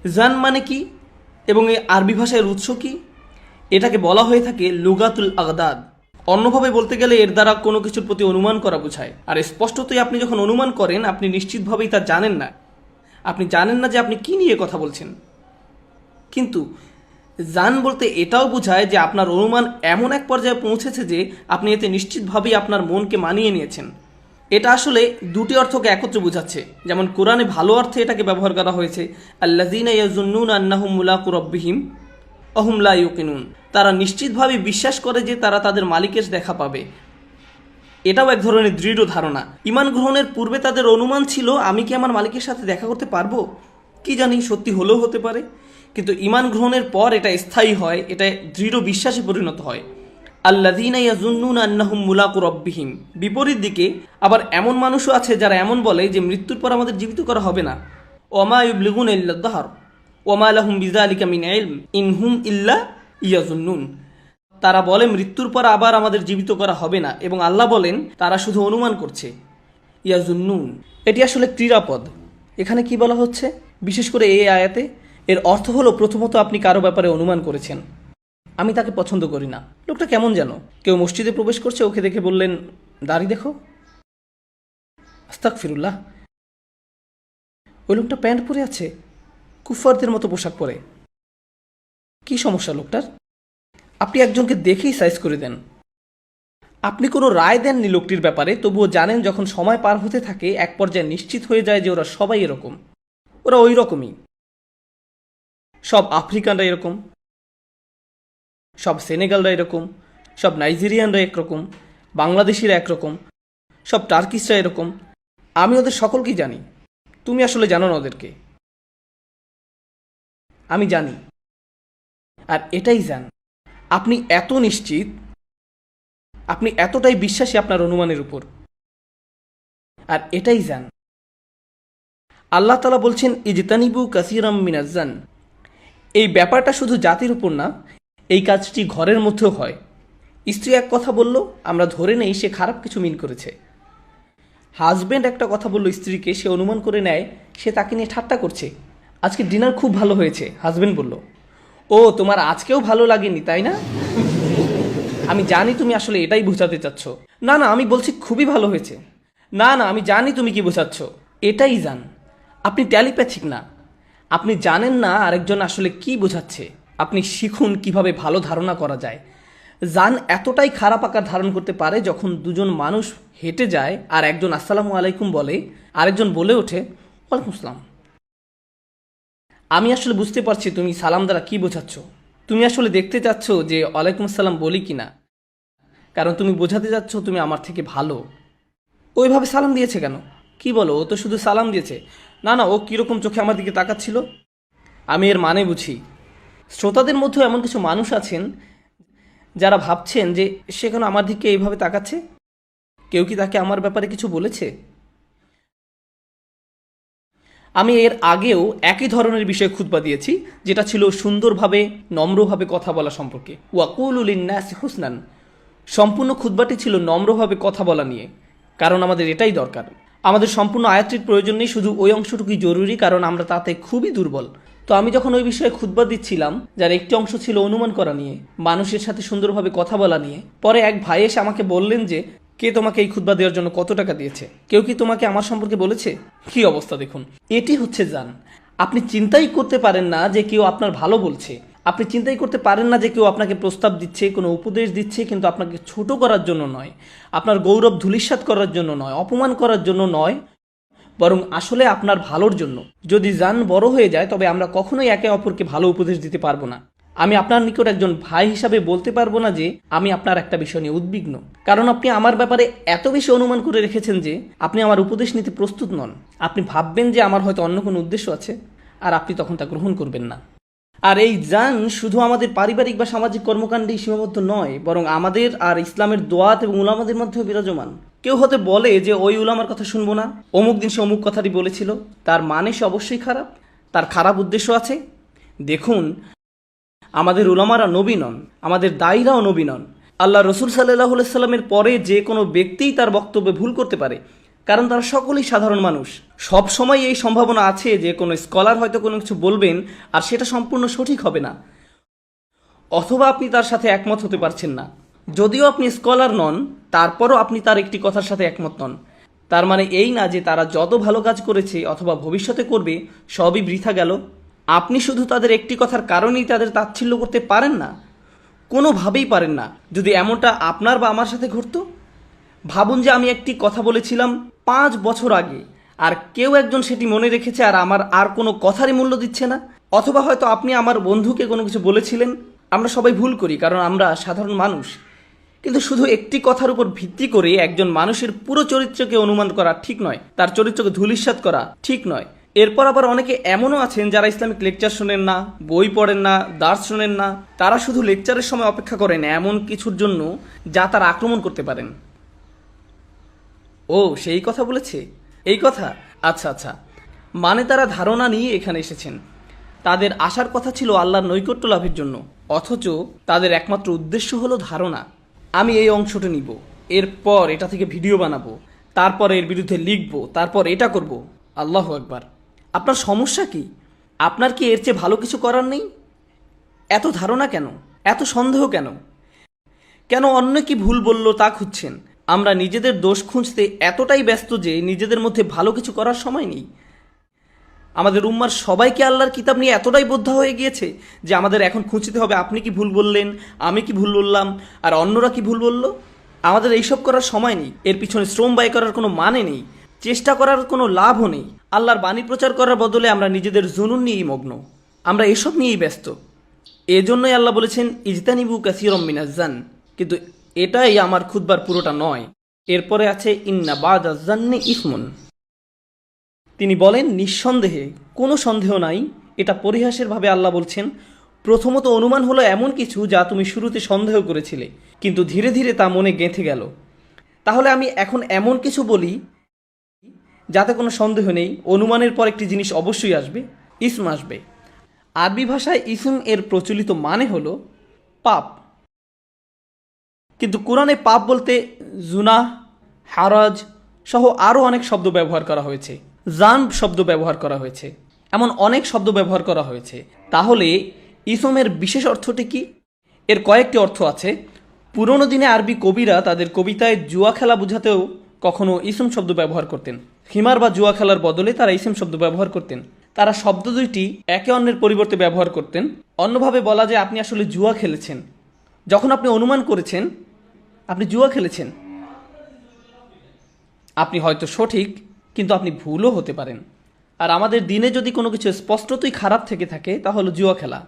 জান মানে কি এবং এই আরবি ভাষার উৎস কি? এটাকে বলা হয়ে থাকে লুগাতুল আগদাদ। অন্যভাবে বলতে গেলে এর দ্বারা কোনো কিছুর প্রতি অনুমান করা বোঝায়। আর স্পষ্টতই আপনি যখন অনুমান করেন, আপনি নিশ্চিতভাবেই তা জানেন না। আপনি জানেন না যে আপনি কি নিয়ে কথা বলছেন। কিন্তু জান বলতে এটাও বোঝায় যে আপনার অনুমান এমন এক পর্যায়ে পৌঁছেছে যে আপনি এতে নিশ্চিতভাবেই আপনার মনকে মানিয়ে নিয়েছেন। এটা আসলে দুটি অর্থকে একত্রে বোঝাচ্ছে। যেমন কোরআনে ভালো অর্থে এটাকে ব্যবহার করা হয়েছে, আল্লাযীনা ইয়াযুন্নুনা আন্নাহুম মুলাকু রাব্বিহিম ওয়া হুম লা ইউকিনুন। তারা নিশ্চিতভাবে বিশ্বাস করে যে তারা তাদের মালিকের দেখা পাবে। এটাও এক ধরনের দৃঢ় ধারণা। ঈমান গ্রহণের পূর্বে তাদের অনুমান ছিল, আমি কি আমার মালিকের সাথে দেখা করতে পারবো? কি জানি, সত্যি হলেও হতে পারে। কিন্তু ঈমান গ্রহণের পর এটা স্থায়ী হয়, এটা দৃঢ় বিশ্বাসে পরিণত হয়। আল্লাযীনা ইয়াযুন্নুনা আন্নাহুম মুলাকু রাব্বিহিম। বিপরীত দিকে আবার এমন মানুষও আছে যারা এমন বলে যে মৃত্যুর পর আমাদের জীবিত করা হবে না। ওয়ামা ইউবলিগুনা ইল্লা দাহর ওয়ামা লাহুম বিযালিকা মিন ইলম ইন হুম ইল্লা ইয়াযুন্নুন। তারা বলে মৃত্যুর পর আবার আমাদের জীবিত করা হবে না, এবং আল্লাহ বলেন তারা শুধু অনুমান করছে। ইয়াজুন্নুন এটি আসলে ক্রীড়াপদ। এখানে কি বলা হচ্ছে বিশেষ করে এই আয়াতে? এর অর্থ হলো, প্রথমত আপনি কারো ব্যাপারে অনুমান করেছেন, আমি তাকে পছন্দ করি না, লোকটা কেমন যেন। কেউ মসজিদে প্রবেশ করছে, ওকে দেখে বললেন, দাড়ি দেখো, আস্তাগফিরুল্লাহ, ওই লোকটা প্যান্ট পরে আছে, কুফফারদের মতো পোশাক পরে, কি সমস্যা লোকটার? আপনি একজনকে দেখেই সাইজ করে দেন। আপনি কোনো রায় দেননি লোকটির ব্যাপারে, তবুও জানেন যখন সময় পার হতে থাকে এক পর্যায়ে নিশ্চিত হয়ে যায় যে ওরা সবাই এরকম, ওরা ওই রকমই। সব আফ্রিকানরা এরকম, সব সেনেগালরা এরকম, সব নাইজেরিয়ানরা একরকম, বাংলাদেশিরা একরকম, সব টার্কিশরা এরকম। আমি ওদের সকলকেই জানি। তুমি আসলে জানো না ওদেরকে, আমি জানি। আর এটাই জান, আপনি এত নিশ্চিত, আপনি এতটাই বিশ্বাসী আপনার অনুমানের উপর। আর এটাই জান, আল্লাহ তাআলা বলছেন ইজতানিবু কাসীরাম মিনাজ-জান। এই ব্যাপারটা শুধু জাতির উপর না, এই কাজটি ঘরের মধ্যেও হয়। স্ত্রী এক কথা বলল, আমরা ধরে নেই সে খারাপ কিছু মিন করেছে। হাজব্যান্ড একটা কথা বলল স্ত্রীকে, সে অনুমান করে নেয় সে তাকে নিয়ে ঠাট্টা করছে। আজকে ডিনার খুব ভালো হয়েছে, হাজব্যান্ড বলল। ও, তোমার আজকেও ভালো লাগেনি তাই না? আমি জানি তুমি আসলে এটাই বোঝাতে চাচ্ছ। না না, আমি বলছি খুবই ভালো হয়েছে। না না, আমি জানি তুমি কি বোঝাচ্ছ। এটাই জান, আপনি টেলিপ্যাথিক না। আপনি জানেন না আরেকজন আসলে কি বোঝাচ্ছে। আপনি শিখুন কিভাবে ভালো ধারণা করা যায়। জান এতটাই খারাপ আকার ধারণ করতে পারে, যখন দুজন মানুষ হেঁটে যায় আর একজন আসসালামু আলাইকুম বলে, আরেকজন বলে ওঠে ওয়ালাইকুম আসসালাম। আমি আসলে বুঝতে পারছি তুমি সালাম দ্বারা কি বোঝাচ্ছ। তুমি আসলে দেখতে চাচ্ছ যে ওয়ালাইকুম আসসালাম বলি কিনা, কারণ তুমি বোঝাতে যাচ্ছ তুমি আমার থেকে ভালো। ওইভাবে সালাম দিয়েছে কেন? কি বলো, ও তো শুধু সালাম দিয়েছে। না না, ও কীরকম চোখে আমার দিকে তাকাচ্ছিল, আমি এর মানে বুঝি। শ্রোতাদের মধ্যেও এমন কিছু মানুষ আছেন যারা ভাবছেন যে সে কেন আমার দিকে এইভাবে তাকাচ্ছে। কেউ কি তাকে আমার ব্যাপারে কিছু বলেছে? আমি এর আগেও একই ধরনের বিষয়ে খুতবা দিয়েছি, যেটা ছিল সুন্দরভাবে নম্রভাবে কথা বলা সম্পর্কে। ওয়াকুলু লিন্নাসি হুসনান। সম্পূর্ণ খুতবাটি ছিল নম্রভাবে কথা বলা নিয়ে, কারণ আমাদের এটাই দরকার। আমাদের সম্পূর্ণ আয়াতটির প্রয়োজন নেই, শুধু ওই অংশটুকুই জরুরি, কারণ আমরা তাতে খুবই দুর্বল। তো আমি যখন ওই বিষয়ে খুতবা দিচ্ছিলাম, যার একটি অংশ ছিল অনুমান করা নিয়ে, মানুষের সাথে সুন্দরভাবে কথা বলা নিয়ে, পরে এক ভাই এসে আমাকে বললেন যে কে তোমাকে এই খুতবা দেওয়ার জন্য কত টাকা দিয়েছে? কেউ কি তোমাকে আমার সম্পর্কে বলেছে? কি অবস্থা দেখুন। এটি হচ্ছে জান। আপনি চিন্তাই করতে পারেন না যে কেউ আপনার ভালো বলছে। আপনি চিন্তাই করতে পারেন না যে কেউ আপনাকে প্রস্তাব দিচ্ছে, কোনো উপদেশ দিচ্ছে, কিন্তু আপনাকে ছোট করার জন্য নয়, আপনার গৌরব ধূলিসাৎ করার জন্য নয়, অপমান করার জন্য নয়, বরং আসলে আপনার ভালোর জন্য। যদি জান বড় হয়ে যায়, তবে আমরা কখনোই একে অপরকে ভালো উপদেশ দিতে পারবো না। আমি আপনার নিকট একজন ভাই হিসাবে বলতে পারবো না যে আমি আপনার একটা বিষয় নিয়ে উদ্বিগ্ন, কারণ আপনি আমার ব্যাপারে এত বেশি অনুমান করে রেখেছেন যে আপনি আমার উপদেশ নিতে প্রস্তুত নন। আপনি ভাববেন যে আমার হয়তো অন্য কোনো উদ্দেশ্য আছে, আর আপনি তখন তা গ্রহণ করবেন না। আর এই জান শুধু আমাদের পারিবারিক বা সামাজিক কর্মকাণ্ডেই সীমাবদ্ধ নয়, বরং আমাদের আর ইসলামের দোয়াত এবং উলামাদের মধ্যেও বিরাজমান। কেউ হতে বলে যে ওই উলামার কথা শুনবো না, অমুক দিন সে অমুক কথাটি বলেছিল, তার মানে সে অবশ্যই খারাপ, তার খারাপ উদ্দেশ্য আছে। দেখুন, আমাদের উলামারা নবী নন, আমাদের দায়ীরাও নবী নন। আল্লাহ রসুল সাল্লাল্লাহু আলাইহি সাল্লামের পরে যে কোনো ব্যক্তিই তার বক্তব্যে ভুল করতে পারে, কারণ তারা সকলেই সাধারণ মানুষ। সব সময় এই সম্ভাবনা আছে যে কোনো স্কলার হয়তো কোনো কিছু বলবেন আর সেটা সম্পূর্ণ সঠিক হবে না, অথবা আপনি তার সাথে একমত হতে পারছেন না। যদিও আপনি স্কলার নন, তারপরও আপনি তার একটি কথার সাথে একমত নন। তার মানে এই না যে তারা যত ভালো কাজ করেছে অথবা ভবিষ্যতে করবে সবই বৃথা গেল। আপনি শুধু তাদের একটি কথার কারণেই তাদের তাচ্ছিল্য করতে পারেন না, কোনোভাবেই পারেন না। যদি এমনটা আপনার বা আমার সাথে ঘটতো, ভাবুন যে আমি একটি কথা বলেছিলাম 5 বছর আগে, আর কেউ একজন সেটি মনে রেখেছে আর আমার আর কোনো কথারই মূল্য দিচ্ছে না। অথবা হয়তো আপনি আমার বন্ধুকে কোনো কিছু বলেছিলেন। আমরা সবাই ভুল করি, কারণ আমরা সাধারণ মানুষ। কিন্তু শুধু একটি কথার উপর ভিত্তি করে একজন মানুষের পুরো চরিত্রকে অনুমান করা ঠিক নয়, তার চরিত্রকে ধূলিসাৎ করা ঠিক নয়। এরপর আবার অনেকে এমনও আছেন যারা ইসলামিক লেকচার শোনেন না, বই পড়েন না, দার্স শোনেন না। তারা শুধু লেকচারের সময় অপেক্ষা করেন এমন কিছুর জন্য যা তারা আক্রমণ করতে পারেন। ও, সেই কথা বলেছে, এই কথা, আচ্ছা আচ্ছা, মানে তারা ধারণা নিয়ে এখানে এসেছেন। তাদের আসার কথা ছিল আল্লাহর নৈকট্য লাভের জন্য, অথচ তাদের একমাত্র উদ্দেশ্য হলো ধারণা। আমি এই অংশটা নিব, এরপর এটা থেকে ভিডিও বানাবো, তারপর এর বিরুদ্ধে লিখব, তারপর এটা করব। আল্লাহু আকবার। আপনার সমস্যা কি? আপনার কি এর চেয়ে ভালো কিছু করার নেই? এত ধারণা কেন? এত সন্দেহ কেন? কেন অন্য কি ভুল বলল তা খুঁজছেন? আমরা নিজেদের দোষ খুঁজতে এতটাই ব্যস্ত যে নিজেদের মধ্যে ভালো কিছু করার সময় নেই। আমাদের উম্মার সবাইকে আল্লাহর কিতাব নিয়ে এতটাই বোদ্ধা হয়ে গিয়েছে যে আমাদের এখন খুঁজতে হবে আপনি কি ভুল বললেন, আমি কি ভুল বললাম, আর অন্যরা কি ভুল বলল। আমাদের এইসব করার সময় নেই, এর পিছনে শ্রম ব্যয় করার কোনো মানে নেই, চেষ্টা করার কোনো লাভও নেই। আল্লাহর বাণী প্রচার করার বদলে আমরা নিজেদের জুনুন নিয়েই মগ্ন, আমরা এসব নিয়েই ব্যস্ত। এজন্যই আল্লাহ বলেছেন ইজতানিবু কাসীরাম মিনাজ-জান, কিন্তু এটাই আমার খুতবার পুরোটা নয়। এরপরে আছে ইন্না বাদাজ জান্নি ইসমুন। তিনি বলেন নিঃসন্দেহে, কোনো সন্দেহ নাই। এটা পরিহাসের ভাবে আল্লাহ বলছেন, প্রথমত অনুমান হলো এমন কিছু যা তুমি শুরুতে সন্দেহ করেছিলে, কিন্তু ধীরে ধীরে তা মনে গেঁথে গেল। তাহলে আমি এখন এমন কিছু বলি যাতে কোনো সন্দেহ নেই, অনুমানের পর একটি জিনিস অবশ্যই আসবে, ইসম আসবে। আরবি ভাষায় ইসম এর প্রচলিত মানে হলো পাপ, কিন্তু কোরআনে পাপ বলতে জুনাহ, হারাজ সহ আরও অনেক শব্দ ব্যবহার করা হয়েছে, জান শব্দ ব্যবহার করা হয়েছে, এমন অনেক শব্দ ব্যবহার করা হয়েছে। তাহলে ইসমের বিশেষ অর্থটি কি? এর কয়েকটি অর্থ আছে। পুরনো দিনে আরবি কবিরা তাদের কবিতায় জুয়া খেলা বোঝাতেও কখনো ইসম শব্দ ব্যবহার করতেন। হিমার বা জুয়া খেলার বদলে তারা ইসম শব্দ ব্যবহার করতেন। তারা শব্দ দুইটি একে অন্যের পরিবর্তে ব্যবহার করতেন। অন্যভাবে বলা যায় আপনি আসলে জুয়া খেলেছেন। যখন আপনি অনুমান করেছেন আপনি জুয়া খেলেছেন, আপনি হয়তো সঠিক, কিন্তু আপনি ভুলও হতে পারেন। আর আমাদের দিনে যদি কোনো কিছু স্পষ্টতই খারাপ থেকে থাকে তা হলো জুয়া খেলা।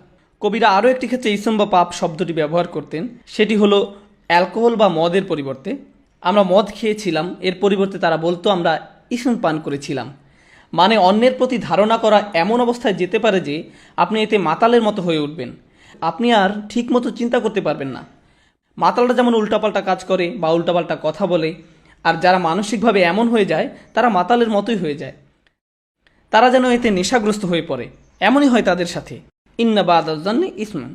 কবিরা আরও একটি ক্ষেত্রে ইসম বা পাপ শব্দটি ব্যবহার করতেন, সেটি হলো অ্যালকোহল বা মদের পরিবর্তে। আমরা মদ খেয়েছিলাম, এর পরিবর্তে তারা বলতো আমরা ইসম পান করেছিলাম। মানে অন্যের প্রতি ধারণা করা এমন অবস্থায় যেতে পারে যে আপনি এতে মাতালের মতো হয়ে উঠবেন, আপনি আর ঠিক মতো চিন্তা করতে পারবেন না। মাতালরা যেমন উল্টাপাল্টা কাজ করে বা উল্টাপাল্টা কথা বলে, আর যারা মানসিকভাবে এমন হয়ে যায় তারা মাতালের মতোই হয়ে যায়, তারা যেন এতে নেশাগ্রস্ত হয়ে পড়ে। এমনই হয় তাদের সাথে। ইন্না বাদাজ জান্নি ইসমুন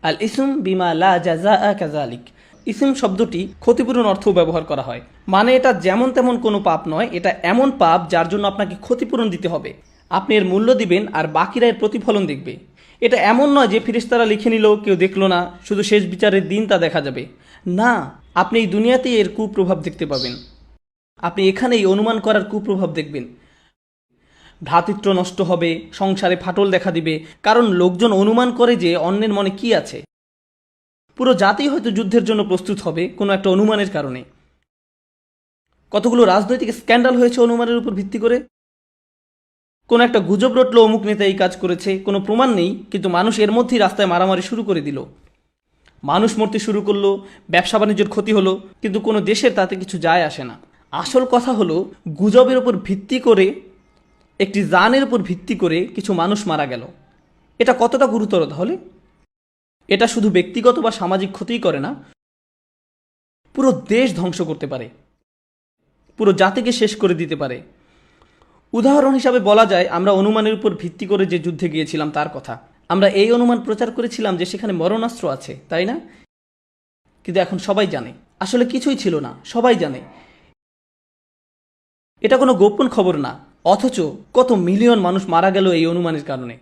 আল ইসম বিমা লা জাযাআ কাযালিক। ইসম শব্দটি ক্ষতিপূরণ অর্থও ব্যবহার করা হয়, মানে এটা যেমন তেমন কোনো পাপ নয়, এটা এমন পাপ যার জন্য আপনাকে ক্ষতিপূরণ দিতে হবে। আপনি এর মূল্য দিবেন আর বাকিরা এর প্রতিফলন দেখবে। এটা এমন নয় যে ফেরেশতারা লিখে নিল, কেউ দেখলো না, শুধু শেষ বিচারের দিন তা দেখা যাবে। না, আপনি এই দুনিয়াতেই এর কুপ্রভাব দেখতে পাবেন। আপনি এখানেই অনুমান করার কুপ্রভাব দেখবেন। ভ্রাতৃত্ব নষ্ট হবে, সংসারে ফাটল দেখা দিবে, কারণ লোকজন অনুমান করে যে অন্যের মনে কি আছে। পুরো জাতি হয়তো যুদ্ধের জন্য প্রস্তুত হবে কোনো একটা অনুমানের কারণে। কতগুলো রাজনৈতিক স্ক্যান্ডাল হয়েছে অনুমানের উপর ভিত্তি করে। কোনো একটা গুজব রটলো অমুক নেতা এই কাজ করেছে, কোনো প্রমাণ নেই, কিন্তু মানুষ এর মধ্যেই রাস্তায় মারামারি শুরু করে দিল, মানুষ মরতে শুরু করলো, ব্যবসা বাণিজ্যের ক্ষতি হলো, কিন্তু কোনো দেশের তাতে কিছু যায় আসে না। আসল কথা হলো গুজবের উপর ভিত্তি করে, একটি জানের উপর ভিত্তি করে কিছু মানুষ মারা গেল। এটা কতটা গুরুতর তাহলে? এটা শুধু ব্যক্তিগত বা সামাজিক ক্ষতিই করে না, পুরো দেশ ধ্বংস করতে পারে, পুরো জাতিকে শেষ করে দিতে পারে। উদাহরণ হিসাবে বলা যায় আমরা অনুমানের উপর ভিত্তি করে যে যুদ্ধে গিয়েছিলাম তার কথা। আমরা এই অনুমান প্রচার করেছিলাম যে সেখানে মরণাস্ত্র আছে, তাই না? কিন্তু এখন সবাই জানে আসলে কিছুই ছিল না, সবাই জানে এটা কোনো গোপন খবর না, অথচ কত মিলিয়ন মানুষ মারা গেল এই অনুমানের কারণে।